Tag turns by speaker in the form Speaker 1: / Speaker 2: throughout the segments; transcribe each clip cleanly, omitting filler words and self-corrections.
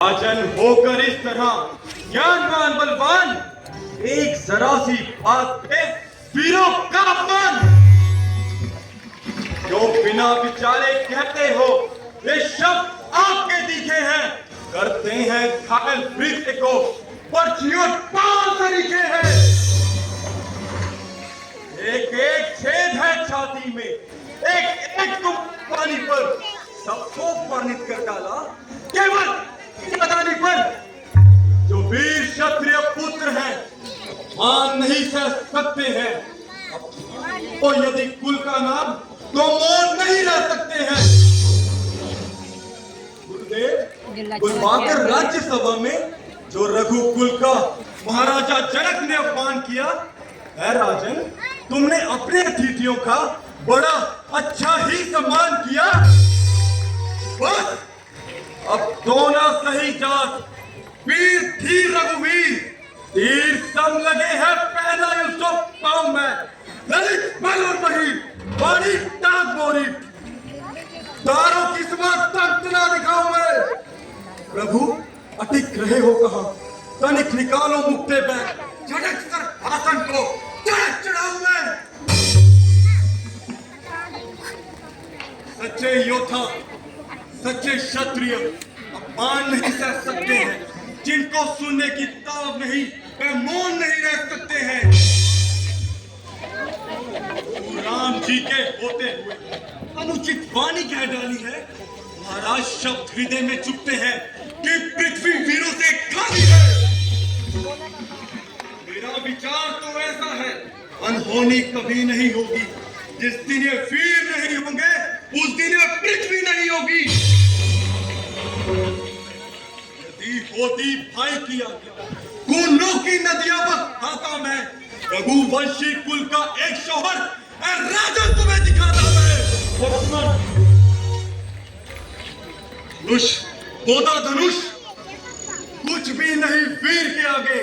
Speaker 1: राजन होकर इस तरह ज्ञानवान बलवान, एक जरा सी बात पे वीरों का अपमान। जो बिना विचारे कहते हो ये शब्द आपके दिखे हैं, करते हैं घायल वृत्त को पर्चियों पाल तरीके हैं। एक एक छेद है छाती में, एक एक तुम पानी पर सबको वर्णित कर डाला केवल बताने पर। जो वीर क्षत्रिय पुत्र हैं मान नहीं सह सकते हैं, तो यदि कुल का नाम तो मौन नहीं रह सकते हैं। गुरुदेव, बुलवाकर राज्यसभा में जो रघुकुल का महाराजा जनक ने अपमान किया है, राजन तुमने अपने अतिथियों का बड़ा अच्छा ही सम्मान किया। बस अब दोनों सही जात, वीर धीर रघुवीर, तीर सम लगे हैं पहला युसो पाँव में, ललित बल और मही, वाणी ताक मोरी, तारों की समाज तंत्र ना दिखाऊं मैं। प्रभु अटिक रहे हो कहाँ, तनिक निकालो मुक्ते पे, झटक कर आसन को चढ़ चढ़ाऊं मैं। सच्चे योद्धा, सच्चे क्षत्रिय अपमान नहीं सह सकते हैं, जिनको सुनने की ताब नहीं वे मौन नहीं रह सकते हैं। राम जी के होते हुए अनुचित वाणी कह डाली है, महाराज शब्द हृदय में चुपते हैं कि पृथ्वी वीरों से खाली है। मेरा विचार तो ऐसा है, अनहोनी कभी नहीं होगी। जिस दिन ये वीर नहीं होंगे उस दिन ये पृथ्वी नहीं होगी। यदि होती भाई की आज्ञा, खूनों की नदियां बहाता मैं, रघुवंशी कुल का एक शौहर राजा तुम्हें दिखाता मैं। धनुष तोता धनुष कुछ भी नहीं वीर के आगे।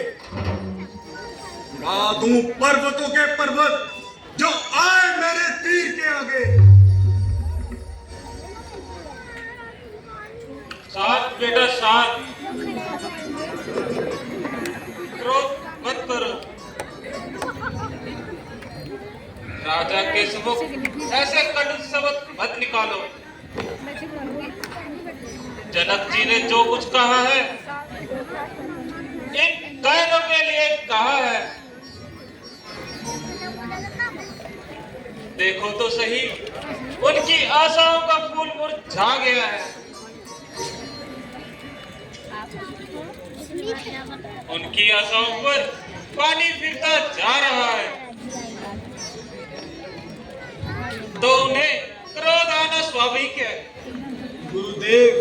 Speaker 1: उड़ा दूं पर्वतों के पर्वत जो आए मेरे तीर के आगे।
Speaker 2: साथ बेटा साथ, क्रोध मत करो। राजा के सम्मुख ऐसे कटु शब्द मत निकालो। जनक जी ने जो कुछ कहा है इन कहनों के लिए कहा है। देखो तो सही, उनकी आशाओं का फूल मुरझा गया है। उनकी आशाओं पर पानी फिरता जा रहा है, तो उन्हें क्रोध आना स्वाभाविक है।
Speaker 1: गुरुदेव,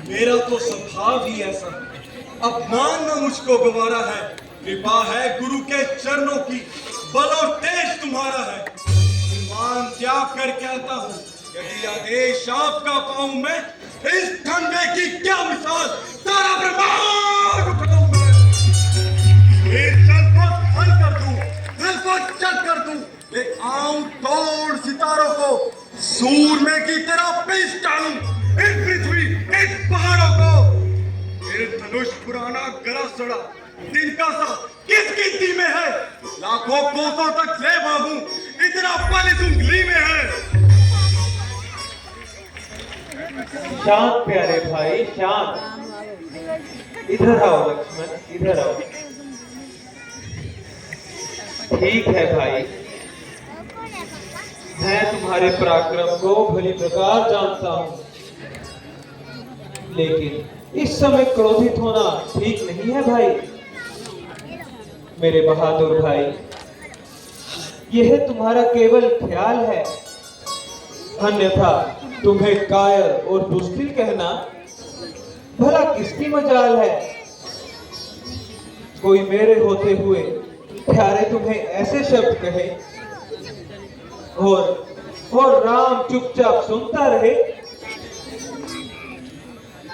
Speaker 1: मेरा तो स्वभाव ही ऐसा है, अपमान न मुझको गवारा है। कृपा है गुरु के चरणों की, बल और तेज तुम्हारा है। मान त्याग कर कहता हूँ, यदि आदेश आपका पाऊं मैं, इस ठंडे की क्या मिसाल सारा ब्रह्मांड उठाऊं मैं। एक जल को हल कर दूं, दिल को चल कर दूं, ले आऊं तोड़ सितारों को, सूरमे की तरह पीस डालूं इस पृथ्वी, इस पहाड़ों को। फिर धनुष पुराना गला सड़ा, दिन का सा किस गिनती में है, लाखों कोसों तक ले भागूं, इतना बल इस उंगली में है।
Speaker 3: शांत प्यारे भाई शांत। इधर आओ लक्ष्मण, इधर आओ। ठीक है भाई, मैं तुम्हारे पराक्रम को भली प्रकार जानता हूँ, लेकिन इस समय क्रोधित होना ठीक नहीं है भाई। मेरे बहादुर भाई, यह तुम्हारा केवल ख्याल है, अन्यथा तुम्हें कायर और बुज़दिल कहना भला किसकी मजाल है। कोई मेरे होते हुए प्यारे तुम्हें ऐसे शब्द कहे और राम चुपचाप सुनता रहे।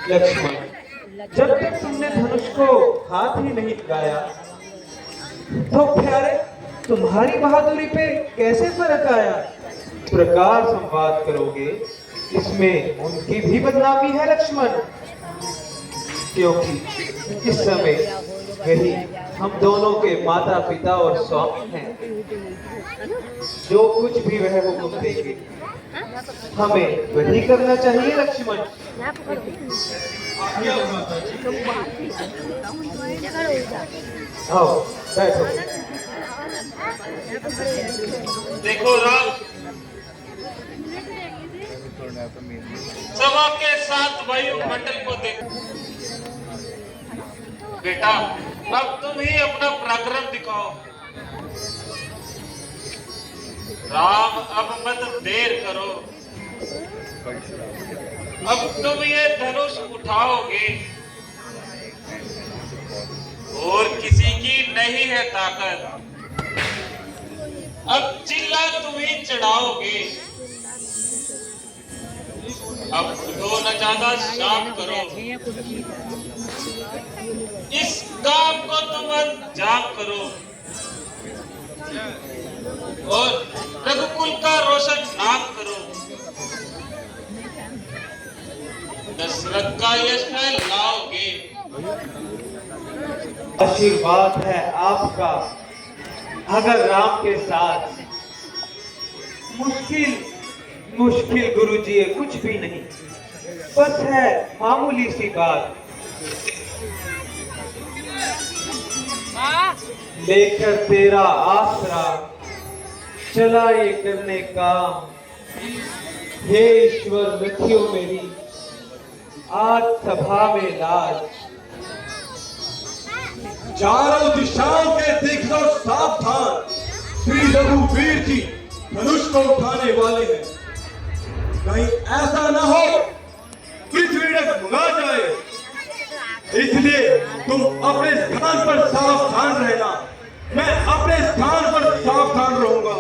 Speaker 3: लक्ष्मण, जब तक तुमने धनुष को हाथ ही नहीं लगाया तो प्यारे तुम्हारी बहादुरी पे कैसे फर्क आया। प्रकार संवाद करोगे, इसमें उनकी भी बदनामी है लक्ष्मण। क्योंकि इस समय वही हम दोनों के माता पिता और स्वामी हैं। जो कुछ भी वह हुक्म देंगे हमें वही करना चाहिए लक्ष्मण।
Speaker 1: आज्ञा हो माता जी।
Speaker 3: आओ बैठो।
Speaker 2: देखो राम, सभा के साथ वायुमंडल को देख। बेटा, अब तुम ही अपना पराक्रम दिखाओ। राम, अब मत देर करो। अब तुम ये धनुष उठाओगे और किसी की नहीं है ताकत। अब चिल्ला तुम ही चढ़ाओगे। अब उठो न ज्यादा शाम करो। इस काम को तुम अंजाम करो और रघुकुल का रोशन नाम करो। दशरथ का यश लाओगे।
Speaker 3: आशीर्वाद है आपका। अगर राम के साथ मुश्किल गुरुजी है कुछ भी नहीं, बस है मामूली सी बात। लेकर तेरा आसरा चला ये करने का। हे ईश्वर रखियो मेरी आज सभा में लाज।
Speaker 1: चारों दिशाओं के दिग्गज सावधान, श्री रघुवीर जी धनुष को उठाने वाले हैं। कहीं ऐसा ना हो पृथ्वी डगमगा जाए, इसलिए तुम अपने स्थान पर सावधान रहना। मैं अपने स्थान पर सावधान रहूंगा।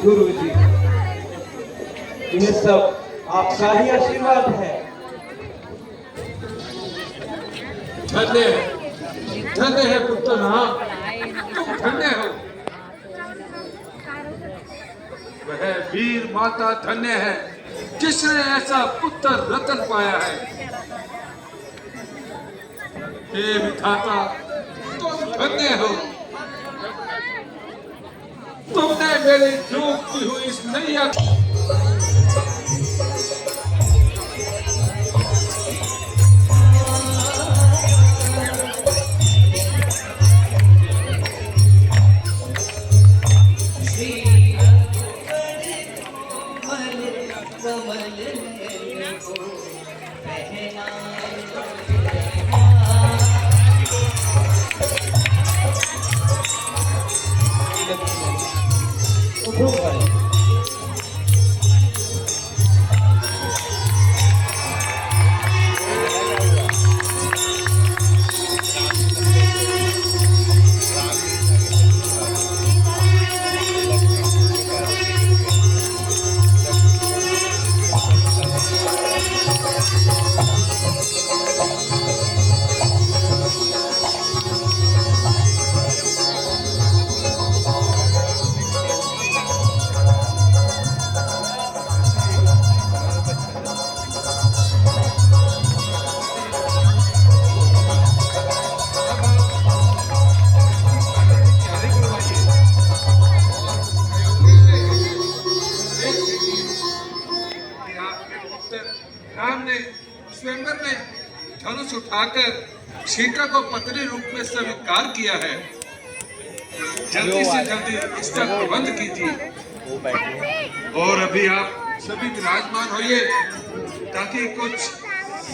Speaker 3: गुरु जी, यह सब आपका ही आशीर्वाद है।
Speaker 4: धन्य है पुत्र राम, तुम धन्य हो। वह वीर माता धन्य है जिसने ऐसा पुत्र रतन पाया है। हे विधाता, तुम धन्य हो। तुमने मेरी डूबती हुई इस नैया
Speaker 5: कमल कमल नयन को
Speaker 3: उठो भाई।
Speaker 4: कि आपके पुत्र राम ने स्वयंवर में धनुष उठाकर सीता को पत्नी रूप में स्वीकार किया है। जल्दी से जल्दी इसका प्रबंध कीजिए और अभी आप सभी विराजमान होइए ताकि कुछ